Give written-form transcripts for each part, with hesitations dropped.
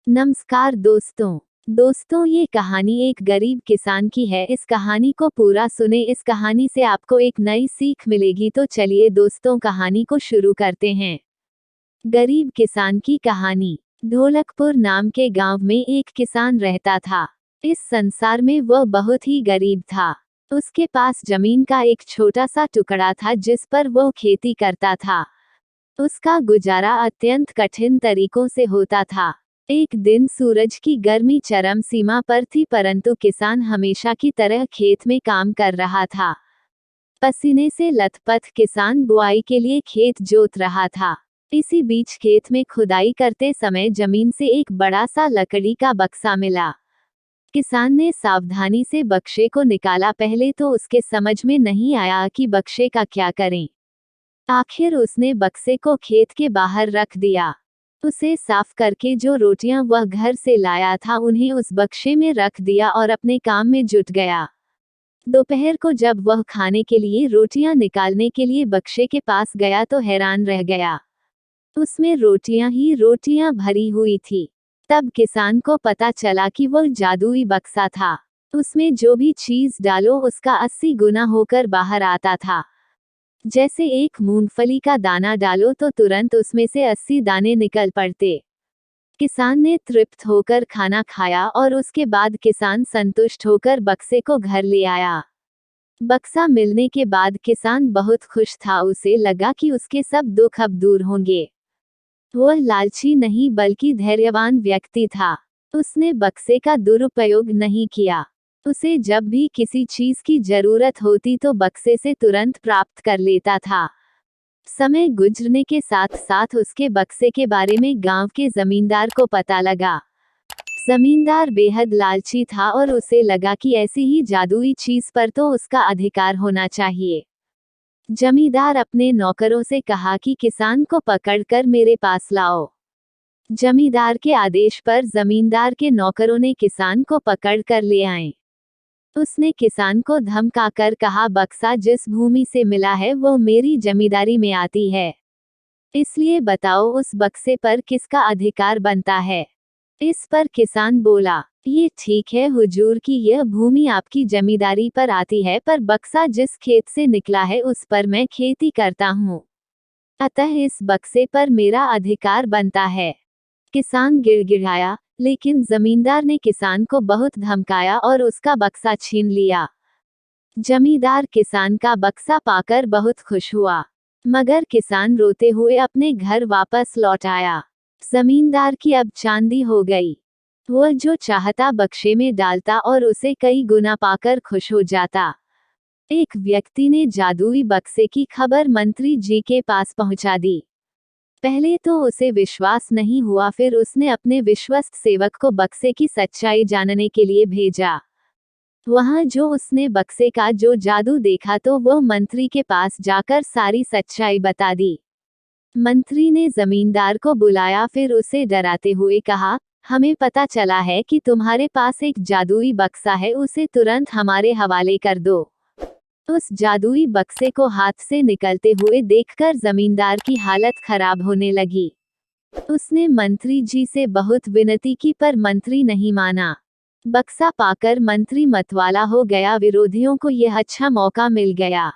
नमस्कार दोस्तों, ये कहानी एक गरीब किसान की है। इस कहानी को पूरा सुने। इस कहानी से आपको एक नई सीख मिलेगी। तो चलिए दोस्तों, कहानी को शुरू करते हैं। गरीब किसान की कहानी। ढोलकपुर नाम के गांव में एक किसान रहता था। इस संसार में वह बहुत ही गरीब था। उसके पास जमीन का एक छोटा सा टुकड़ा था जिस पर वह खेती करता था। उसका गुजारा अत्यंत कठिन तरीकों से होता था। एक दिन सूरज की गर्मी चरम सीमा पर थी, परंतु किसान हमेशा की तरह खेत में काम कर रहा था। पसीने से लथपथ किसान बुआई के लिए खेत जोत रहा था। इसी बीच खेत में खुदाई करते समय जमीन से एक बड़ा सा लकड़ी का बक्सा मिला। किसान ने सावधानी से बक्से को निकाला। पहले तो उसके समझ में नहीं आया कि बक्से का क्या करें। आखिर उसने बक्से को खेत के बाहर रख दिया। उसे साफ करके जो रोटियां वह घर से लाया था उन्हें उस बक्से में रख दिया और अपने काम में जुट गया। दोपहर को जब वह खाने के लिए रोटियां निकालने के लिए बक्से के पास गया तो हैरान रह गया। उसमें रोटियां ही रोटियां भरी हुई थी। तब किसान को पता चला कि वह जादुई बक्सा था। उसमें जो भी चीज डालो उसका 80 गुना होकर बाहर आता था। जैसे एक मूंगफली का दाना डालो तो तुरंत उसमें से 80 दाने निकल पड़ते। किसान ने तृप्त होकर खाना खाया और उसके बाद किसान संतुष्ट होकर बक्से को घर ले आया। बक्सा मिलने के बाद किसान बहुत खुश था। उसे लगा कि उसके सब दुख अब दूर होंगे। वह लालची नहीं बल्कि धैर्यवान व्यक्ति था। उसने बक्से का दुरुपयोग नहीं किया। उसे जब भी किसी चीज की जरूरत होती तो बक्से से तुरंत प्राप्त कर लेता था। समय गुजरने के साथ साथ उसके बक्से के बारे में गांव के जमींदार को पता लगा। जमींदार बेहद लालची था और उसे लगा कि ऐसी ही जादुई चीज पर तो उसका अधिकार होना चाहिए। जमींदार अपने नौकरों से कहा कि किसान को पकड़कर मेरे पास लाओ। जमींदार के आदेश पर जमींदार के नौकरों ने किसान को पकड़कर ले आए। उसने किसान को धमकाकर कहा, बक्सा जिस भूमि से मिला है वो मेरी जमींदारी में आती है, इसलिए बताओ उस बक्से पर किसका अधिकार बनता है। इस पर किसान बोला, ये ठीक है हुजूर कि यह भूमि आपकी जमींदारी पर आती है, पर बक्सा जिस खेत से निकला है उस पर मैं खेती करता हूँ, अतः इस बक्से पर मेरा अधिकार बनता है। किसान गिड़गिड़ाया, लेकिन जमींदार ने किसान को बहुत धमकाया और उसका बक्सा छीन लिया। जमींदार किसान का बक्सा पाकर बहुत खुश हुआ, मगर किसान रोते हुए अपने घर वापस लौट आया। जमींदार की अब चांदी हो गई। वह जो चाहता बक्से में डालता और उसे कई गुना पाकर खुश हो जाता। एक व्यक्ति ने जादुई बक्से की खबर मंत्री जी के पास पहुंचा दी। पहले तो उसे विश्वास नहीं हुआ, फिर उसने अपने विश्वस्त सेवक को बक्से की सच्चाई जानने के लिए भेजा। वहां जो उसने बक्से का जो जादू देखा तो वह मंत्री के पास जाकर सारी सच्चाई बता दी। मंत्री ने जमींदार को बुलाया, फिर उसे डराते हुए कहा, हमें पता चला है कि तुम्हारे पास एक जादुई बक्सा है, उसे तुरंत हमारे हवाले कर दो। उस जादुई बक्से को हाथ से निकलते हुए देखकर जमींदार की हालत खराब होने लगी। उसने मंत्री जी से बहुत विनती की, पर मंत्री नहीं माना। बक्सा पाकर मंत्री मतवाला हो गया। विरोधियों को यह अच्छा मौका मिल गया।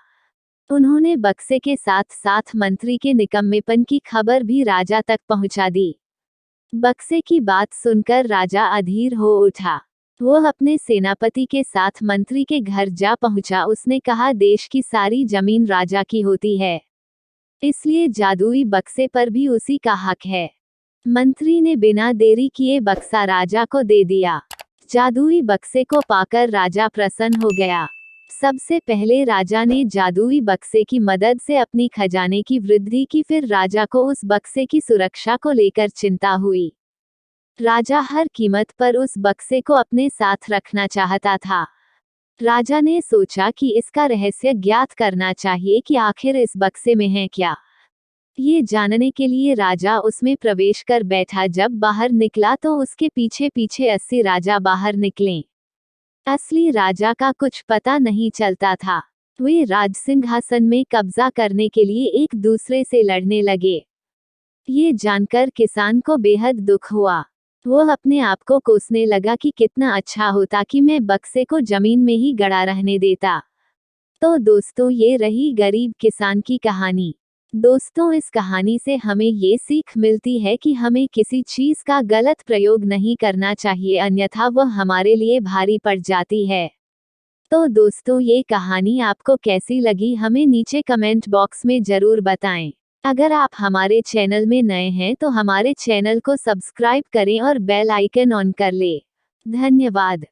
उन्होंने बक्से के साथ साथ मंत्री के निकम्मेपन की खबर भी राजा तक पहुंचा दी। बक्से की बात सुनकर राजा अधीर हो उठा। वह अपने सेनापति के साथ मंत्री के घर जा पहुंचा। उसने कहा, देश की सारी जमीन राजा की होती है, इसलिए जादुई बक्से पर भी उसी का हक है। मंत्री ने बिना देरी किए बक्सा राजा को दे दिया। जादुई बक्से को पाकर राजा प्रसन्न हो गया। सबसे पहले राजा ने जादुई बक्से की मदद से अपनी खजाने की वृद्धि की, फिर राजा को उस बक्से की सुरक्षा को लेकर चिंता हुई। राजा हर कीमत पर उस बक्से को अपने साथ रखना चाहता था। राजा ने सोचा कि इसका रहस्य ज्ञात करना चाहिए कि आखिर इस बक्से में है क्या। ये जानने के लिए राजा उसमें प्रवेश कर बैठा। जब बाहर निकला तो उसके पीछे पीछे 80 राजा बाहर निकले। असली राजा का कुछ पता नहीं चलता था। वे राजसिंहासन में कब्जा करने के लिए एक दूसरे से लड़ने लगे। ये जानकर किसान को बेहद दुख हुआ। वो अपने आप को कोसने लगा कि कितना अच्छा होता कि मैं बक्से को जमीन में ही गड़ा रहने देता। तो दोस्तों, ये रही गरीब किसान की कहानी। दोस्तों, इस कहानी से हमें ये सीख मिलती है कि हमें किसी चीज का गलत प्रयोग नहीं करना चाहिए, अन्यथा वह हमारे लिए भारी पड़ जाती है। तो दोस्तों, ये कहानी आपको कैसी लगी हमें नीचे कमेंट बॉक्स में जरूर बताएं। अगर आप हमारे चैनल में नए हैं तो हमारे चैनल को सब्सक्राइब करें और बेल आइकन ऑन कर लें। धन्यवाद।